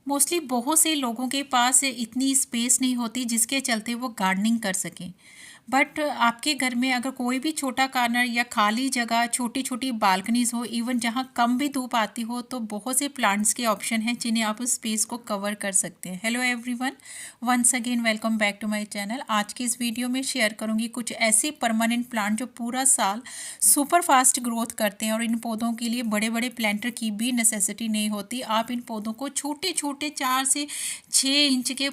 Mostly बहुत से लोगों के पास इतनी स्पेस नहीं होती जिसके चलते वो गार्डनिंग कर सकें। बट आपके घर में अगर कोई भी छोटा कॉर्नर या खाली जगह, छोटी छोटी बालकनीज हो, इवन जहाँ कम भी धूप आती हो, तो बहुत से प्लांट्स के ऑप्शन हैं जिन्हें आप उस स्पेस को कवर कर सकते हैं। Hello everyone, once again welcome back to my channel. आज की इस वीडियो में शेयर करूंगी कुछ ऐसे परमानेंट प्लांट जो पूरा साल सुपर फास्ट ग्रोथ करते हैं और इन पौधों के लिए बड़े बड़े प्लांटर की भी नेसेसिटी नहीं होती। आप इन पौधों को छोटे छोटे 4 से 6 इंच के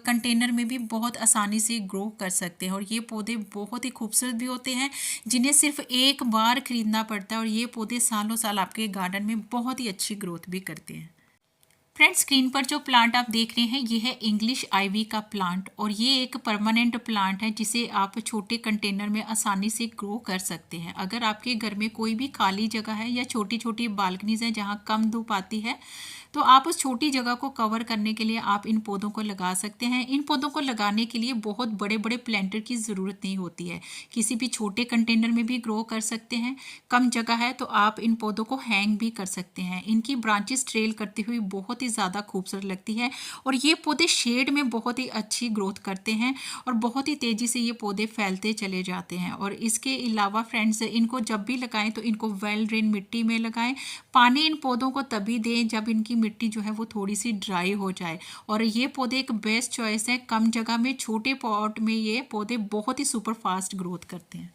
कंटेनर में भी बहुत आसानी से ग्रो कर सकते हैं और ये पौधे बहुत ही खूबसूरत भी होते हैं, जिन्हें सिर्फ एक बार खरीदना पड़ता है और ये पौधे सालों साल आपके गार्डन में बहुत ही अच्छी ग्रोथ भी करते हैं। फ्रेंड्स, स्क्रीन पर जो प्लांट आप देख रहे हैं ये है इंग्लिश आइवी का प्लांट और ये एक परमानेंट प्लांट है जिसे आप छोटे कंटेनर में आसानी से ग्रो कर सकते हैं। अगर आपके घर में कोई भी खाली जगह है या छोटी छोटी बालकनीज हैं जहाँ कम धूप आती है, तो आप उस छोटी जगह को कवर करने के लिए आप इन पौधों को लगा सकते हैं। इन पौधों को लगाने के लिए बहुत बड़े बड़े प्लांटर की ज़रूरत नहीं होती है, किसी भी छोटे कंटेनर में भी ग्रो कर सकते हैं। कम जगह है तो आप इन पौधों को हैंग भी कर सकते हैं। इनकी ब्रांचेस ट्रेल करती हुई बहुत ही ज़्यादा खूबसूरत लगती है और ये पौधे शेड में बहुत ही अच्छी ग्रोथ करते हैं और बहुत ही तेज़ी से ये पौधे फैलते चले जाते हैं। और इसके अलावा फ्रेंड्स, इनको जब भी लगाएं तो इनको वेल ड्रेन मिट्टी में लगाएं। पानी इन पौधों को तभी दें जब इनकी मिट्टी जो है वो थोड़ी सी ड्राई हो जाए। और ये पौधे एक बेस्ट चॉइस है, कम जगह में छोटे पॉट में ये पौधे बहुत ही सुपर फास्ट ग्रोथ करते हैं।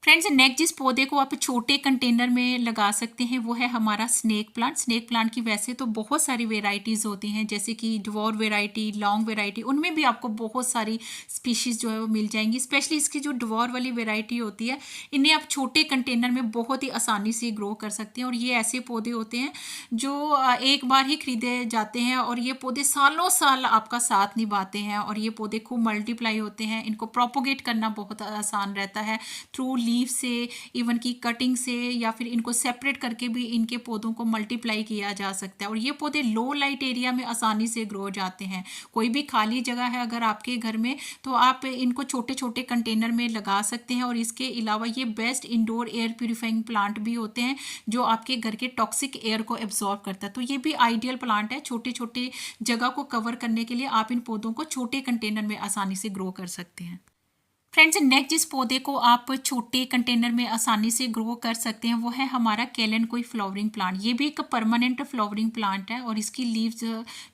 फ्रेंड्स, नेक्स्ट जिस पौधे को आप छोटे कंटेनर में लगा सकते हैं वो है हमारा स्नेक प्लांट। स्नेक प्लांट की वैसे तो बहुत सारी वेराइटीज़ होती हैं, जैसे कि ड्वार्फ वेराइटी, लॉन्ग वेराइटी, उनमें भी आपको बहुत सारी स्पीशीज़ जो है वो मिल जाएंगी। स्पेशली इसकी जो ड्वार्फ वाली वेराइटी होती है, इन्हें आप छोटे कंटेनर में बहुत ही आसानी से ग्रो कर सकते हैं और ये ऐसे पौधे होते हैं जो एक बार ही खरीदे जाते हैं और ये पौधे सालों साल आपका साथ निभाते हैं और ये पौधे खूब मल्टीप्लाई होते हैं। इनको प्रोपोगेट करना बहुत आसान रहता है थ्रू लीफ से, इवन की कटिंग से, या फिर इनको सेपरेट करके भी इनके पौधों को मल्टीप्लाई किया जा सकता है और ये पौधे लो लाइट एरिया में आसानी से ग्रो हो जाते हैं। कोई भी खाली जगह है अगर आपके घर में, तो आप इनको छोटे छोटे कंटेनर में लगा सकते हैं। और इसके अलावा ये best indoor air purifying plant भी होते हैं जो आपके घर के टॉक्सिक एयर को एब्जॉर्ब करता है, तो ये भी आइडियल प्लांट है छोटे छोटे जगह को कवर करने के लिए। आप इन पौधों को छोटे कंटेनर में आसानी से ग्रो कर सकते हैं। फ्रेंड्स, नेक्स्ट जिस पौधे को आप छोटे कंटेनर में आसानी से ग्रो कर सकते हैं वो है हमारा कैलेंडकोई फ्लावरिंग प्लांट। ये भी एक परमानेंट फ्लावरिंग प्लांट है और इसकी लीव्स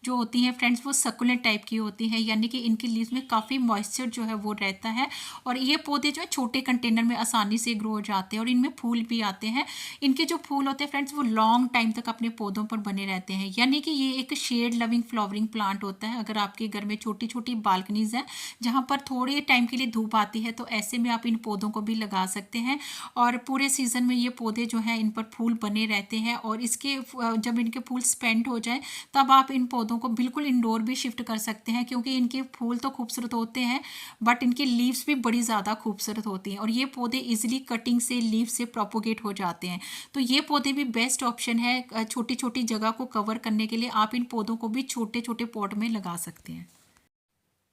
जो होती हैं फ्रेंड्स वो सकुलेंट टाइप की होती हैं, यानी कि इनकी लीव्स में काफ़ी मॉइस्चर जो है वो रहता है और ये पौधे जो है छोटे कंटेनर में आसानी से ग्रो हो जाते हैं और इनमें फूल भी आते हैं। इनके जो फूल होते हैं फ्रेंड्स वो लॉन्ग टाइम तक अपने पौधों पर बने रहते हैं, यानी कि ये एक शेड लविंग फ्लावरिंग प्लांट होता है। अगर आपके घर में छोटी छोटी बालकनीज हैं जहाँ पर थोड़े टाइम के लिए धूप आती है, तो ऐसे में आप इन पौधों को भी लगा सकते हैं और पूरे सीजन में ये पौधे जो हैं इन पर फूल बने रहते हैं। और इसके जब इनके फूल स्पेंड हो जाए तब आप इन पौधों को बिल्कुल इंडोर भी शिफ्ट कर सकते हैं, क्योंकि इनके फूल तो खूबसूरत होते हैं बट इनकी लीव्स भी बड़ी ज़्यादा खूबसूरत होती हैं और ये पौधे इजिली कटिंग से, लीव से प्रोपोगेट हो जाते हैं। तो ये पौधे भी बेस्ट ऑप्शन है छोटी छोटी जगह को कवर करने के लिए। आप इन पौधों को भी छोटे छोटे पॉट में लगा सकते हैं।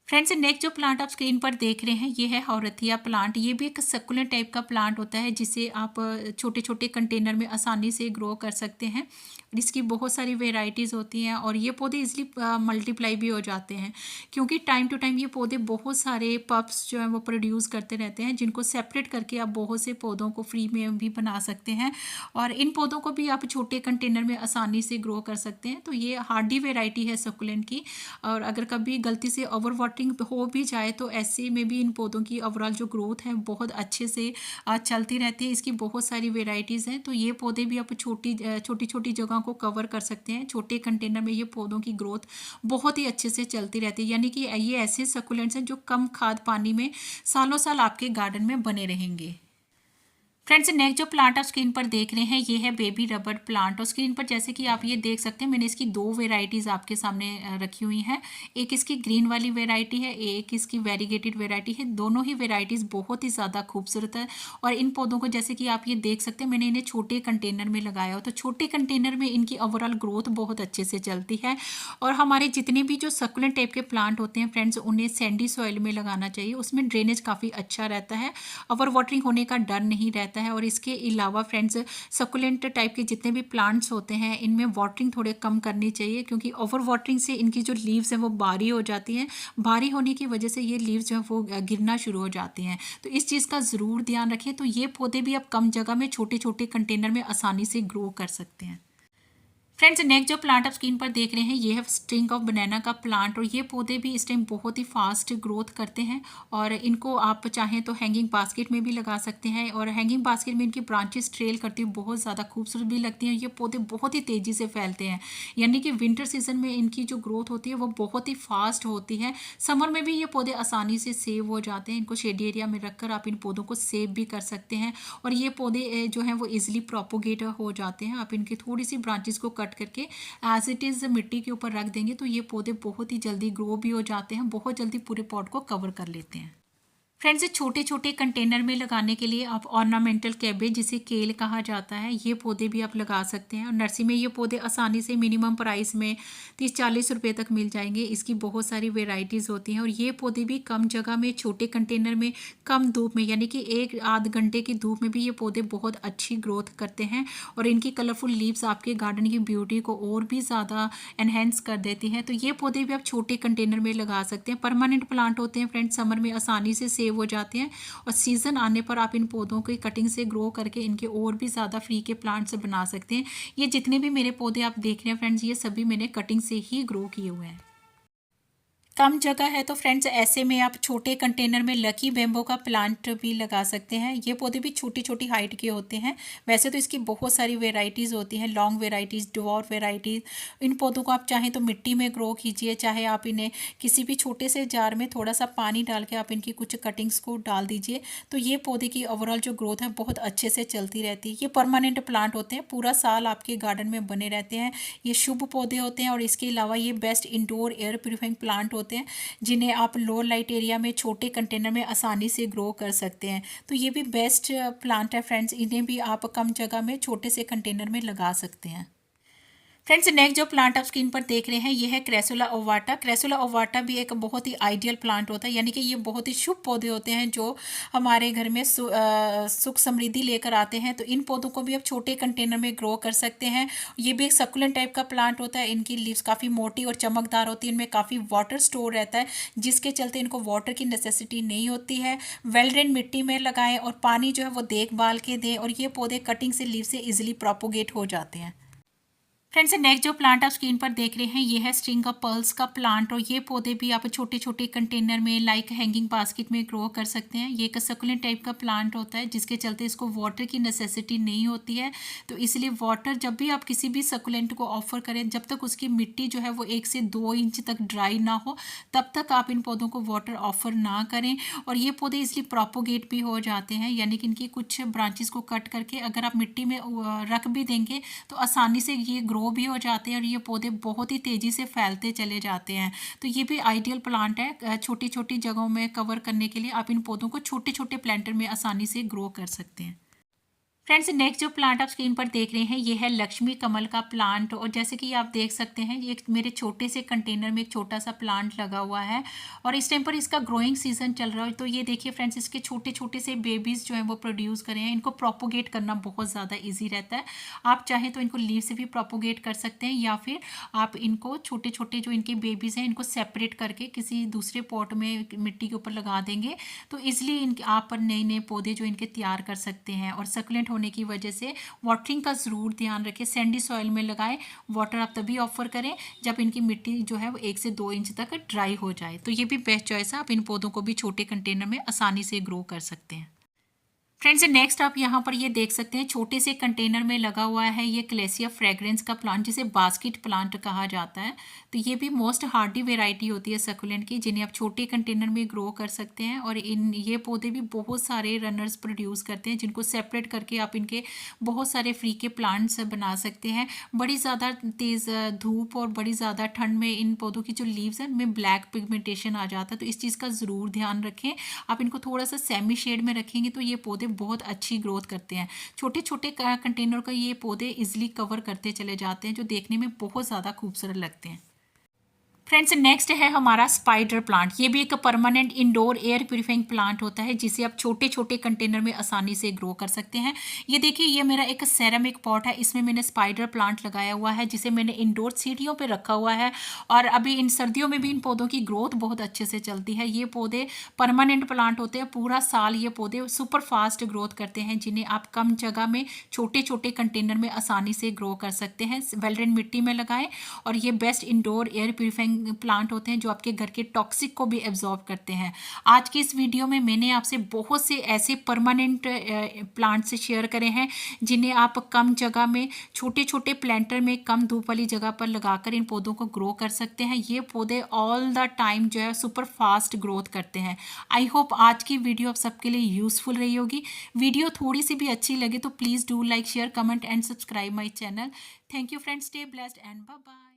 फ्रेंड्स, नेक्स्ट जो प्लांट आप स्क्रीन पर देख रहे हैं ये है हौरथिया प्लांट। ये भी एक सकुलेंट टाइप का प्लांट होता है जिसे आप छोटे छोटे कंटेनर में आसानी से ग्रो कर सकते हैं। इसकी बहुत सारी वेराइटीज़ होती हैं और ये पौधे इजली मल्टीप्लाई भी हो जाते हैं, क्योंकि टाइम टू टाइम ये पौधे बहुत सारे पप्स जो हैं वो प्रोड्यूस करते रहते हैं, जिनको सेपरेट करके आप बहुत से पौधों को फ्री में भी बना सकते हैं और इन पौधों को भी आप छोटे कंटेनर में आसानी से ग्रो कर सकते हैं। तो ये हार्डी वेराइटी है सकुलेंट की और अगर कभी गलती से ओवर वाटरिंग हो भी जाए तो ऐसे में भी इन पौधों की ओवरऑल जो ग्रोथ है बहुत अच्छे से चलती रहती है। इसकी बहुत सारी वेराइटीज़ हैं, तो ये पौधे भी आप छोटी छोटी जगह को कवर कर सकते हैं। छोटे कंटेनर में ये पौधों की ग्रोथ बहुत ही अच्छे से चलती रहती है, यानी कि ये ऐसे सकुलेंट्स हैं जो कम खाद पानी में सालों साल आपके गार्डन में बने रहेंगे। फ्रेंड्स, नेक्स्ट जो प्लांट आप स्क्रीन पर देख रहे हैं ये है बेबी रबर प्लांट और स्क्रीन पर जैसे कि आप ये देख सकते हैं मैंने इसकी 2 वेराइटीज़ आपके सामने रखी हुई हैं। एक इसकी ग्रीन वाली वेराइटी है, एक इसकी वेरीगेटेड वेराइटी है। दोनों ही वेराइटीज़ बहुत ही ज़्यादा खूबसूरत है और इन पौधों को जैसे कि आप ये देख सकते हैं मैंने इन्हें छोटे कंटेनर में लगाया हो, तो छोटे कंटेनर में इनकी ओवरऑल ग्रोथ बहुत अच्छे से चलती है। और हमारे जितने भी जो सकुलेंट टाइप के प्लांट होते हैं फ्रेंड्स उन्हें सैंडी सॉइल में लगाना चाहिए, उसमें ड्रेनेज काफ़ी अच्छा रहता है, ओवर वाटरिंग होने का डर नहीं रहता रहता है। और इसके अलावा फ्रेंड्स सकुलेंट टाइप के जितने भी प्लांट्स होते हैं इनमें वाटरिंग थोड़े कम करनी चाहिए, क्योंकि ओवर वाटरिंग से इनकी जो लीव्स हैं वो भारी हो जाती हैं। भारी होने की वजह से ये लीव्स जो है वो गिरना शुरू हो जाती हैं। तो इस चीज़ का ज़रूर ध्यान रखें। तो ये पौधे भी आप कम जगह में छोटे छोटे कंटेनर में आसानी से ग्रो कर सकते हैं। फ्रेंड्स नेक्स्ट जो प्लांट आप स्क्रीन पर देख रहे हैं ये है स्ट्रिंग ऑफ बनाना का प्लांट। और ये पौधे भी इस टाइम बहुत ही फास्ट ग्रोथ करते हैं, और इनको आप चाहें तो हैंगिंग बास्केट में भी लगा सकते हैं। और हैंगिंग बास्केट में इनकी ब्रांचेस ट्रेल करती हुई बहुत ज़्यादा खूबसूरत भी लगती हैं। ये पौधे बहुत ही तेज़ी से फैलते हैं, यानी कि विंटर सीजन में इनकी जो ग्रोथ होती है वो बहुत ही फास्ट होती है। समर में भी ये पौधे आसानी से सेव हो जाते हैं। इनको शेडी एरिया में रखकर आप इन पौधों को सेव भी कर सकते हैं। और ये पौधे जो हैं वो ईजिली प्रोपोगेट हो जाते हैं। आप इनकी थोड़ी सी ब्रांचेस को कट करके एज इट इज़ मिट्टी के ऊपर रख देंगे तो ये पौधे बहुत ही जल्दी ग्रो भी हो जाते हैं, बहुत जल्दी पूरे पॉट को कवर कर लेते हैं। फ्रेंड्स छोटे छोटे कंटेनर में लगाने के लिए आप ऑर्नामेंटल कैबेज, जिसे केल कहा जाता है, ये पौधे भी आप लगा सकते हैं। और नर्सरी में ये पौधे आसानी से मिनिमम प्राइस में 30-40 रुपये तक मिल जाएंगे। इसकी बहुत सारी वेराइटीज़ होती हैं। और ये पौधे भी कम जगह में छोटे कंटेनर में कम धूप में, यानी कि 1-आध घंटे की धूप में भी ये पौधे बहुत अच्छी ग्रोथ करते हैं। और इनकी कलरफुल लीव्स आपके गार्डन की ब्यूटी को और भी ज़्यादा एनहेंस कर देती हैं। तो ये पौधे भी आप छोटे कंटेनर में लगा सकते हैं। परमानेंट प्लांट होते हैं फ्रेंड्स, समर में आसानी से सेव हो जाते हैं। और सीजन आने पर आप इन पौधों की कटिंग से ग्रो करके इनके और भी ज़्यादा फ्री के प्लांट्स बना सकते हैं। ये जितने भी मेरे पौधे आप देख रहे हैं फ्रेंड्स, ये सभी मैंने कटिंग से ही ग्रो किए हुए हैं। कम जगह है तो फ्रेंड्स ऐसे में आप छोटे कंटेनर में लकी बैम्बो का प्लांट भी लगा सकते हैं। ये पौधे भी छोटी छोटी हाइट के होते हैं। वैसे तो इसकी बहुत सारी वेराइटीज़ होती हैं, लॉन्ग वेराइटीज़, डॉर्फ वेराइटीज़। इन पौधों को आप चाहें तो मिट्टी में ग्रो कीजिए, चाहे आप इन्हें किसी भी छोटे से जार में थोड़ा सा पानी डाल के आप इनकी कुछ कटिंग्स को डाल दीजिए। तो ये पौधे की ओवरऑल जो ग्रोथ है बहुत अच्छे से चलती रहती है। ये परमानेंट प्लांट होते हैं, पूरा साल आपके गार्डन में बने रहते हैं। ये शुभ पौधे होते हैं। और इसके अलावा ये best indoor air purifying plant होते हैं, जिन्हें आप लो लाइट एरिया में छोटे कंटेनर में आसानी से ग्रो कर सकते हैं। तो ये भी बेस्ट प्लांट है फ्रेंड्स, इन्हें भी आप कम जगह में छोटे से कंटेनर में लगा सकते हैं। फ्रेंड्स नेक्स्ट जो प्लांट आप स्क्रीन पर देख रहे हैं ये है क्रेसुला ओवाटा। क्रेसुला ओवाटा भी एक बहुत ही आइडियल प्लांट होता है, यानी कि ये बहुत ही शुभ पौधे होते हैं जो हमारे घर में सुख समृद्धि लेकर आते हैं। तो इन पौधों को भी आप छोटे कंटेनर में ग्रो कर सकते हैं। ये भी एक सकुलेंट टाइप का प्लांट होता है। इनकी लीव्स काफ़ी मोटी और चमकदार होती है। इनमें काफ़ी वाटर स्टोर रहता है, जिसके चलते इनको वाटर की नेसेसिटी नहीं होती है। वेल ड्रेन मिट्टी में लगाएं और पानी जो है वो देखभाल के दें, और ये पौधे कटिंग से लीव से ईजिली प्रोपोगेट हो जाते हैं। फ्रेंड्स नेक्स्ट जो प्लांट आप स्क्रीन पर देख रहे हैं ये है स्ट्रिंग ऑफ पर्ल्स का प्लांट। और ये पौधे भी आप छोटे छोटे कंटेनर में लाइक हैंगिंग बास्केट में ग्रो कर सकते हैं। ये एक सकुलेंट टाइप का प्लांट होता है, जिसके चलते इसको वाटर की नेसेसिटी नहीं होती है। तो इसलिए वाटर जब भी आप किसी भी सकुलेंट को ऑफर करें, जब तक उसकी मिट्टी जो है वो 1 से 2 इंच तक ड्राई ना हो, तब तक आप इन पौधों को वाटर ऑफर ना करें। और ये पौधे इसलिए प्रोपोगेट भी हो जाते हैं, यानी कि इनकी कुछ ब्रांचेस को कट करके अगर आप मिट्टी में रख भी देंगे तो आसानी से ये ग्रो भी हो जाते हैं। और ये पौधे बहुत ही तेज़ी से फैलते चले जाते हैं। तो ये भी आइडियल प्लांट है छोटी छोटी जगहों में कवर करने के लिए। आप इन पौधों को छोटे छोटे प्लांटर में आसानी से ग्रो कर सकते हैं। फ्रेंड्स नेक्स्ट जो प्लांट आप स्क्रीन पर देख रहे हैं ये है लक्ष्मी कमल का प्लांट। और जैसे कि आप देख सकते हैं ये मेरे छोटे से कंटेनर में एक छोटा सा प्लांट लगा हुआ है, और इस टाइम पर इसका ग्रोइंग सीजन चल रहा है। तो ये देखिए फ्रेंड्स, इसके छोटे छोटे से बेबीज़ जो हैं वो प्रोड्यूस करें हैं। इनको प्रोपोगेट करना बहुत ज़्यादा ईजी रहता है। आप चाहें तो इनको लीव से भी प्रोपोगेट कर सकते हैं, या फिर आप इनको छोटे छोटे जो इनके बेबीज़ हैं इनको सेपरेट करके किसी दूसरे पॉट में मिट्टी के ऊपर लगा देंगे तो ईजिली इनके आप नए नए पौधे जो इनके तैयार कर सकते हैं। और सकुलेंट होने की वजह से वाटरिंग का ज़रूर ध्यान रखें। सैंडी सॉइल में लगाएं। वाटर आप तभी ऑफर करें जब इनकी मिट्टी जो है वो 1 से 2 इंच तक ड्राई हो जाए। तो ये भी बेस्ट चॉइस है। आप इन पौधों को भी छोटे कंटेनर में आसानी से ग्रो कर सकते हैं। फ्रेंड्स नेक्स्ट आप यहाँ पर ये देख सकते हैं छोटे से कंटेनर में लगा हुआ है ये क्लेसिया फ्रेग्रेंस का प्लांट, जिसे बास्केट प्लांट कहा जाता है। तो ये भी मोस्ट हार्डी वेराइटी होती है सकुलेंट की, जिन्हें आप छोटे कंटेनर में ग्रो कर सकते हैं। और ये पौधे भी बहुत सारे रनर्स प्रोड्यूस करते हैं, जिनको सेपरेट करके आप इनके बहुत सारे फ्री के प्लांट्स बना सकते हैं। बड़ी ज़्यादा तेज़ धूप और बड़ी ज़्यादा ठंड में इन पौधों की जो लीव्स हैं उनमें ब्लैक पिगमेंटेशन आ जाता है। तो इस चीज़ का ज़रूर ध्यान रखें। आप इनको थोड़ा सा सेमी शेड में रखेंगे तो ये पौधे बहुत अच्छी ग्रोथ करते हैं। छोटे छोटे कंटेनर का ये पौधे इजीली कवर करते चले जाते हैं, जो देखने में बहुत ज़्यादा खूबसूरत लगते हैं। फ्रेंड्स नेक्स्ट है हमारा स्पाइडर प्लांट। ये भी एक permanent indoor air purifying plant होता है जिसे आप छोटे छोटे कंटेनर में आसानी से ग्रो कर सकते हैं। ये देखिए, ये मेरा एक सेरामिक पॉट है, इसमें मैंने स्पाइडर प्लांट लगाया हुआ है जिसे मैंने इंडोर सीढ़ियों पे रखा हुआ है। और अभी इन सर्दियों में भी इन पौधों की ग्रोथ बहुत अच्छे से चलती है। ये पौधे परमानेंट प्लांट होते हैं, पूरा साल ये पौधे सुपर फास्ट ग्रोथ करते हैं, जिन्हें आप कम जगह में छोटे छोटे कंटेनर में आसानी से ग्रो कर सकते हैं। वेल ड्रेन मिट्टी में लगाएं। और ये best indoor air purifying plant होते हैं जो आपके घर के टॉक्सिक को भी एब्जॉर्ब करते हैं। आज की इस वीडियो में मैंने आपसे बहुत से ऐसे परमानेंट प्लांट से शेयर करे हैं जिन्हें आप कम जगह में छोटे छोटे प्लांटर में कम धूप वाली जगह पर लगाकर इन पौधों को ग्रो कर सकते हैं। ये पौधे ऑल द टाइम जो है सुपर फास्ट ग्रोथ करते हैं। आई होप आज की वीडियो आप सबके लिए यूजफुल रही होगी। वीडियो थोड़ी सी भी अच्छी लगे तो please do like, share, comment and subscribe my channel. Thank you friends, stay blessed and bye bye.